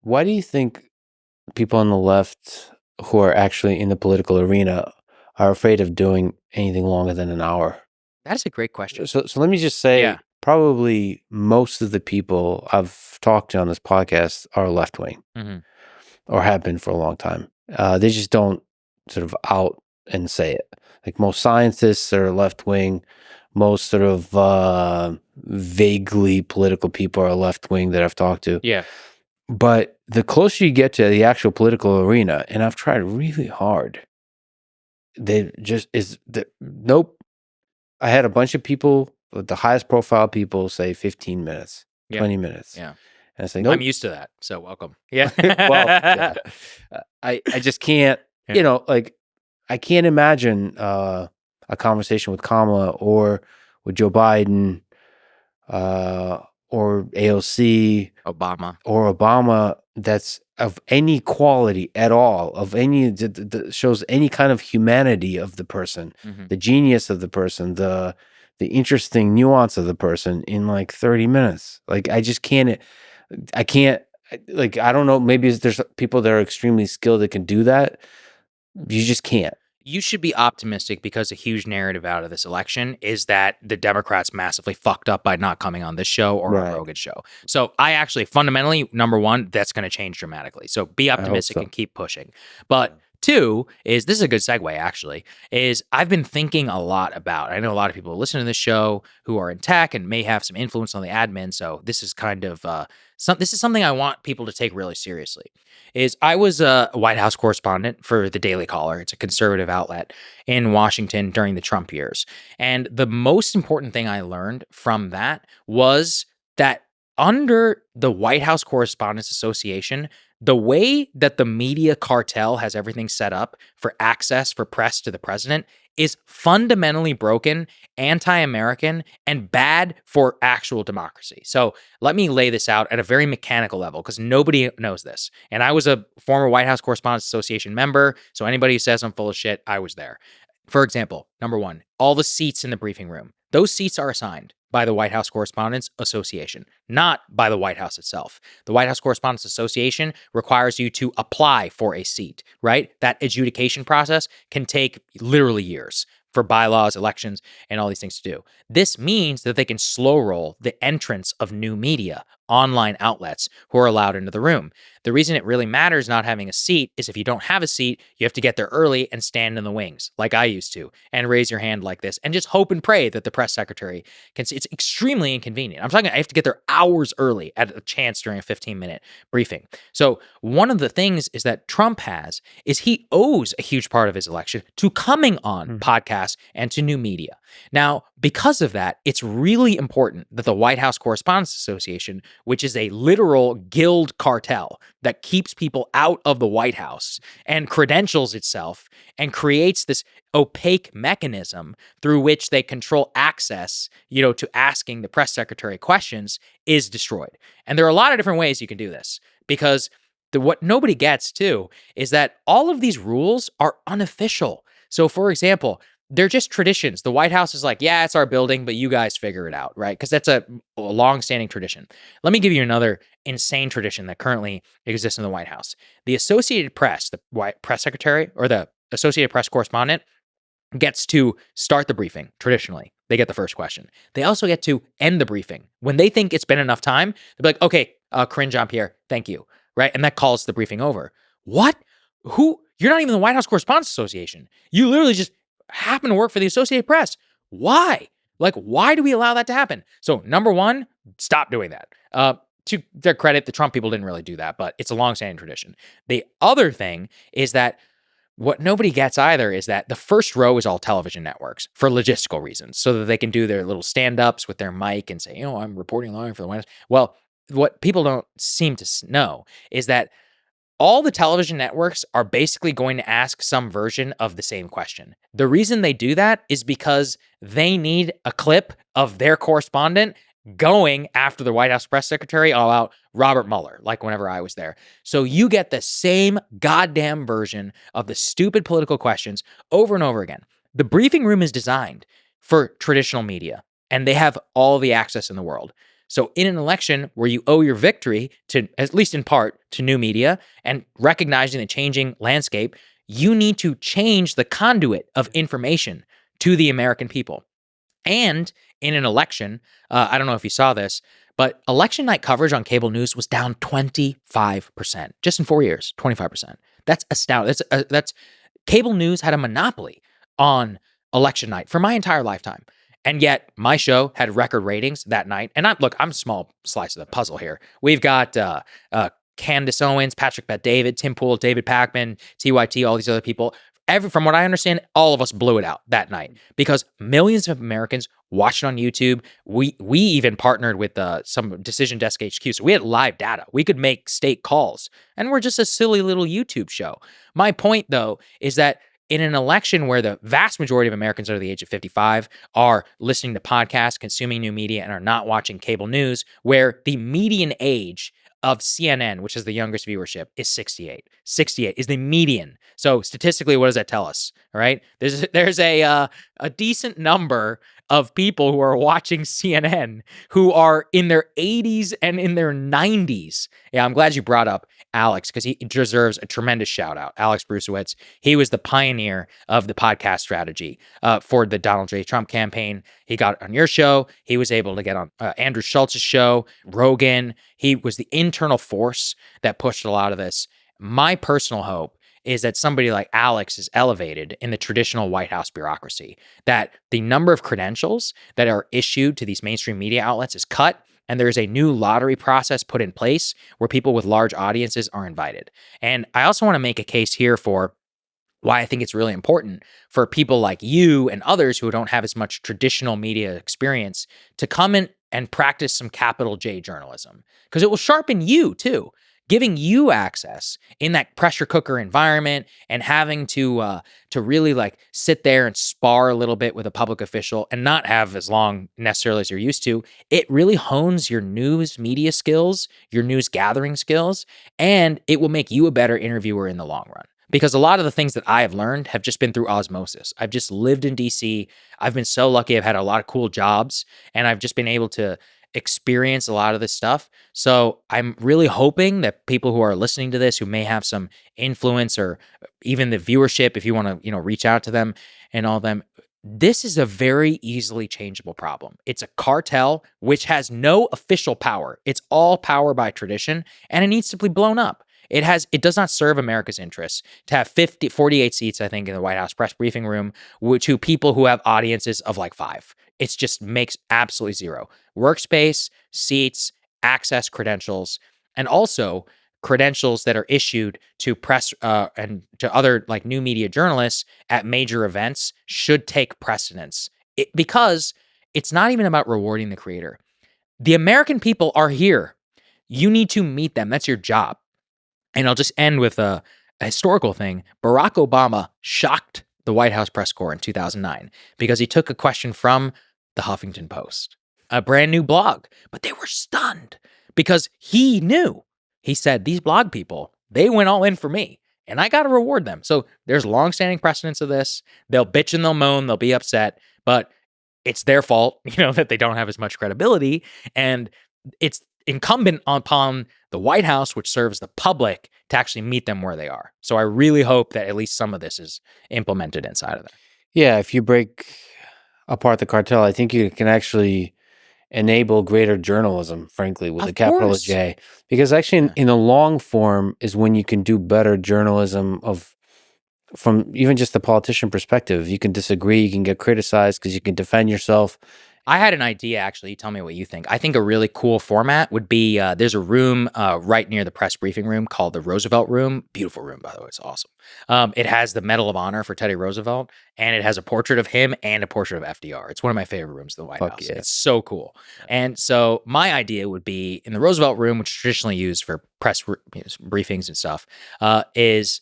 Why do you think people on the left who are actually in the political arena are afraid of doing anything longer than an hour? That's a great question. So let me just say, probably most of the people I've talked to on this podcast are left wing or have been for a long time. They just don't sort of out and say it. Like most scientists are left wing. Most sort of vaguely political people are left wing that I've talked to. Yeah. But the closer you get to the actual political arena, and I've tried really hard, nope. I had a bunch of people, the highest profile people, say 15 minutes, 20 minutes. Yeah. And I say, nope. I'm used to that, so welcome. Yeah. Well, yeah. I just can't, like, I can't imagine a conversation with Kamala or with Joe Biden or AOC Obama that's of any quality at all, of any that shows any kind of humanity of the person, the genius of the person, the interesting nuance of the person in like 30 minutes. Like I can't, like, I don't know, maybe there's people that are extremely skilled that can do that. You just can't. You should be optimistic because a huge narrative out of this election is that the Democrats massively fucked up by not coming on this show or on Rogan's show. So I actually fundamentally, number one, that's going to change dramatically. So be optimistic and keep pushing. But two is, this is a good segue actually, is I've been thinking a lot about, I know a lot of people listen to this show who are in tech and may have some influence on the admin. So this is kind of, this is something I want people to take really seriously. Is I was a White House correspondent for the Daily Caller. It's a conservative outlet in Washington during the Trump years. And the most important thing I learned from that was that under the White House Correspondents Association, the way that the media cartel has everything set up for access for press to the president is fundamentally broken, anti-American, and bad for actual democracy. So let me lay this out at a very mechanical level because nobody knows this. And I was a former White House Correspondents Association member, so anybody who says I'm full of shit, I was there. For example, number one, all the seats in the briefing room. Those seats are assigned by the White House Correspondents Association, not by the White House itself. The White House Correspondents Association requires you to apply for a seat, right? That adjudication process can take literally years for bylaws, elections, and all these things to do. This means that they can slow roll the entrance of new media, online outlets who are allowed into the room. The reason it really matters not having a seat is if you don't have a seat, you have to get there early and stand in the wings like I used to and raise your hand like this and just hope and pray that the press secretary can see. It's extremely inconvenient. I'm talking, I have to get there hours early at a chance during a 15-minute briefing. So one of the things is that Trump has is he owes a huge part of his election to coming on podcasts and to new media. Now, because of that, it's really important that the White House Correspondents Association, which is a literal guild cartel that keeps people out of the White House and credentials itself and creates this opaque mechanism through which they control access, to asking the press secretary questions, is destroyed. And there are a lot of different ways you can do this because what nobody gets too is that all of these rules are unofficial. So for example, they're just traditions. The White House is like, yeah, it's our building, but you guys figure it out, right? Because that's a long-standing tradition. Let me give you another insane tradition that currently exists in the White House. The Associated Press, the White Press Secretary, or the Associated Press correspondent, gets to start the briefing traditionally. They get the first question. They also get to end the briefing. When they think it's been enough time, they'll be like, okay, Corinne Jean-Pierre, thank you, right? And that calls the briefing over. What? Who? You're not even the White House Correspondents Association. You literally just happen to work for the Associated Press. Why? Like, why do we allow that to happen? So number one, stop doing that. To their credit, the Trump people didn't really do that, but it's a longstanding tradition. The other thing is that what nobody gets either is that the first row is all television networks for logistical reasons, so that they can do their little stand-ups with their mic and say, I'm reporting live for the White House. Well, what people don't seem to know is that all the television networks are basically going to ask some version of the same question. The reason they do that is because they need a clip of their correspondent going after the White House press secretary about Robert Mueller, like whenever I was there. So you get the same goddamn version of the stupid political questions over and over again. The briefing room is designed for traditional media, and they have all the access in the world. So in an election where you owe your victory to, at least in part, to new media and recognizing the changing landscape, you need to change the conduit of information to the American people. And in an election, I don't know if you saw this, but election night coverage on cable news was down 25%. Just in 4 years, 25%. That's astounding. That's cable news had a monopoly on election night for my entire lifetime. And yet my show had record ratings that night. And I'm a small slice of the puzzle here. We've got Candace Owens, Patrick Bet-David, Tim Pool, David Pakman, TYT, all these other people. From what I understand, all of us blew it out that night because millions of Americans watched it on YouTube. We even partnered with some Decision Desk HQ. So we had live data. We could make state calls. And we're just a silly little YouTube show. My point, though, is that in an election where the vast majority of Americans under the age of 55 are listening to podcasts, consuming new media, and are not watching cable news, where the median age of CNN, which is the youngest viewership, is 68. 68 is the median. So statistically, what does that tell us? All right, there's a decent number of people who are watching CNN who are in their 80s and in their 90s. Yeah, I'm glad you brought up Alex because he deserves a tremendous shout out. Alex Brusewitz. He was the pioneer of the podcast strategy for the Donald J. Trump campaign. He got on your show. He was able to get on Andrew Schultz's show, Rogan. He was the internal force that pushed a lot of this. My personal hope is that somebody like Alex is elevated in the traditional White House bureaucracy, that the number of credentials that are issued to these mainstream media outlets is cut, and there is a new lottery process put in place where people with large audiences are invited. And I also want to make a case here for why I think it's really important for people like you and others who don't have as much traditional media experience to come in and practice some capital J journalism, because it will sharpen you too, giving you access in that pressure cooker environment and having to really like sit there and spar a little bit with a public official and not have as long necessarily as you're used to. It really hones your news media skills, your news gathering skills, and it will make you a better interviewer in the long run. Because a lot of the things that I have learned have just been through osmosis. I've just lived in DC. I've been so lucky. I've had a lot of cool jobs, and I've just been able to experience a lot of this stuff. So I'm really hoping that people who are listening to this, who may have some influence or even the viewership, if you want to, reach out to them and all them, this is a very easily changeable problem. It's a cartel which has no official power. It's all power by tradition, and it needs to be blown up. It does not serve America's interests to have 48 seats, I think, in the White House press briefing room to people who have audiences of like 5. It just makes absolutely zero. Workspace, seats, access credentials, and also credentials that are issued to press and to other like new media journalists at major events should take precedence. Because it's not even about rewarding the creator. The American people are here. You need to meet them. That's your job. And I'll just end with a historical thing. Barack Obama shocked the White House press corps in 2009 because he took a question from the Huffington Post, a brand new blog, but they were stunned because he knew. He said, these blog people, they went all in for me and I got to reward them. So there's longstanding precedence of this. They'll bitch and they'll moan, they'll be upset, but it's their fault, that they don't have as much credibility. And it's incumbent upon the White House, which serves the public, to actually meet them where they are. So I really hope that at least some of this is implemented inside of there. Yeah, if you break apart the cartel, I think you can actually enable greater journalism, frankly, with a capital J. Because actually in the long form is when you can do better journalism from even just the politician perspective. You can disagree, you can get criticized because you can defend yourself. I had an idea, actually. Tell me what you think. I think a really cool format would be, there's a room right near the press briefing room called the Roosevelt Room. Beautiful room, by the way. It's awesome. It has the Medal of Honor for Teddy Roosevelt, and it has a portrait of him and a portrait of FDR. It's one of my favorite rooms in the White House. Yeah. It's so cool. And so my idea would be in the Roosevelt Room, which is traditionally used for press briefings and stuff, is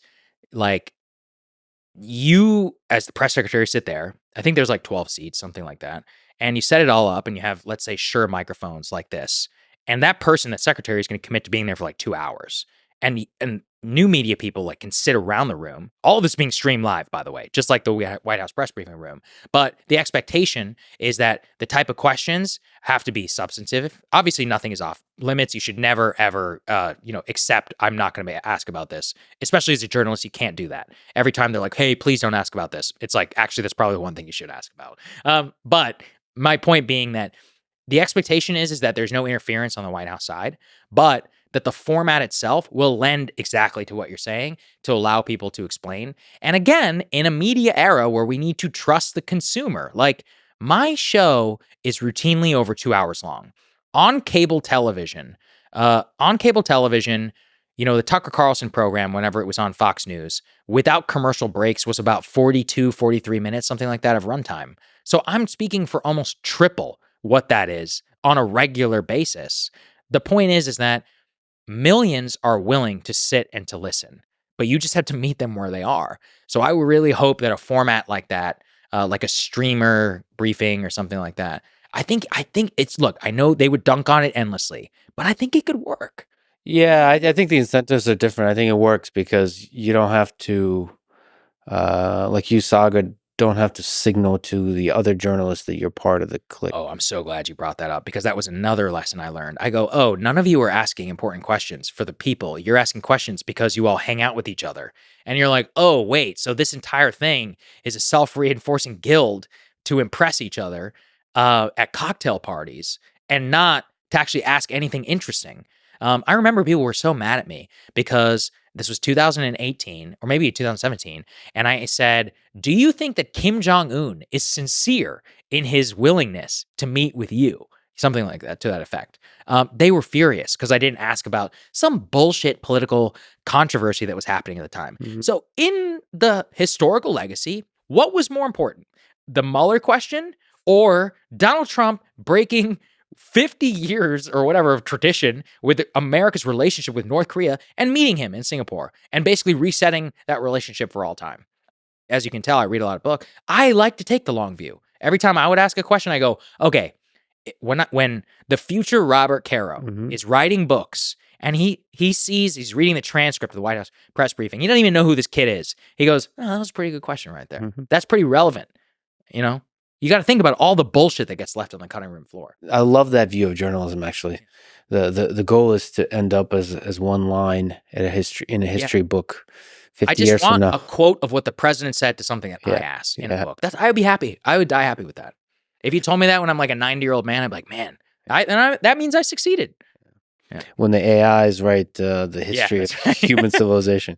like you, as the press secretary, sit there. I think there's like 12 seats, something like that. And you set it all up and you have, let's say, Shure microphones like this. And that person, that secretary, is going to commit to being there for like 2 hours. and new media people like can sit around the room. All of this being streamed live, by the way, just like the White House press briefing room. But the expectation is that the type of questions have to be substantive. Obviously, nothing is off limits. You should never ever, accept I'm not going to ask about this. Especially as a journalist, you can't do that. Every time they're like, "Hey, please don't ask about this," it's like, actually, that's probably the one thing you should ask about. But my point being that the expectation is that there's no interference on the White House side, but that the format itself will lend exactly to what you're saying to allow people to explain. And again, in a media era where we need to trust the consumer, like my show is routinely over 2 hours long on cable television. The Tucker Carlson program, whenever it was on Fox News, without commercial breaks, was about 42, 43 minutes, something like that of runtime. So I'm speaking for almost triple what that is on a regular basis. The point is that millions are willing to sit and to listen, but you just have to meet them where they are. So I would really hope that a format like that, like a streamer briefing or something like that, I think it's, look, I know they would dunk on it endlessly, but I think it could work. Yeah, I think the incentives are different. I think it works because you don't have to, like you, Saga, don't have to signal to the other journalists that you're part of the clique. Oh, I'm so glad you brought that up because that was another lesson I learned. I go, oh, none of you are asking important questions for the people. You're asking questions because you all hang out with each other. And you're like, oh, wait, so this entire thing is a self-reinforcing guild to impress each other at cocktail parties and not to actually ask anything interesting. I remember people were so mad at me because this was 2018 or maybe 2017. And I said, do you think that Kim Jong-un is sincere in his willingness to meet with you? Something like that, to that effect. They were furious because I didn't ask about some bullshit political controversy that was happening at the time. Mm-hmm. So in the historical legacy, what was more important? The Mueller question or Donald Trump breaking 50 years or whatever of tradition with America's relationship with North Korea and meeting him in Singapore and basically resetting that relationship for all time? As you can tell, I read a lot of books. I like to take the long view. Every time I would ask a question, I go, okay, when the future Robert Caro is writing books and he's reading the transcript of the White House press briefing, he doesn't even know who this kid is. He goes, oh, that was a pretty good question right there. That's pretty relevant. You got to think about all the bullshit that gets left on the cutting room floor. I love that view of journalism. Actually, the goal is to end up as one line in a history book. 50 years from now. I just want a quote of what the president said to something that I asked in a book. I would be happy. I would die happy with that. If you told me that when I'm like a 90-year-old man, I'd be like, man, that means I succeeded. When the AIs write the history of human civilization.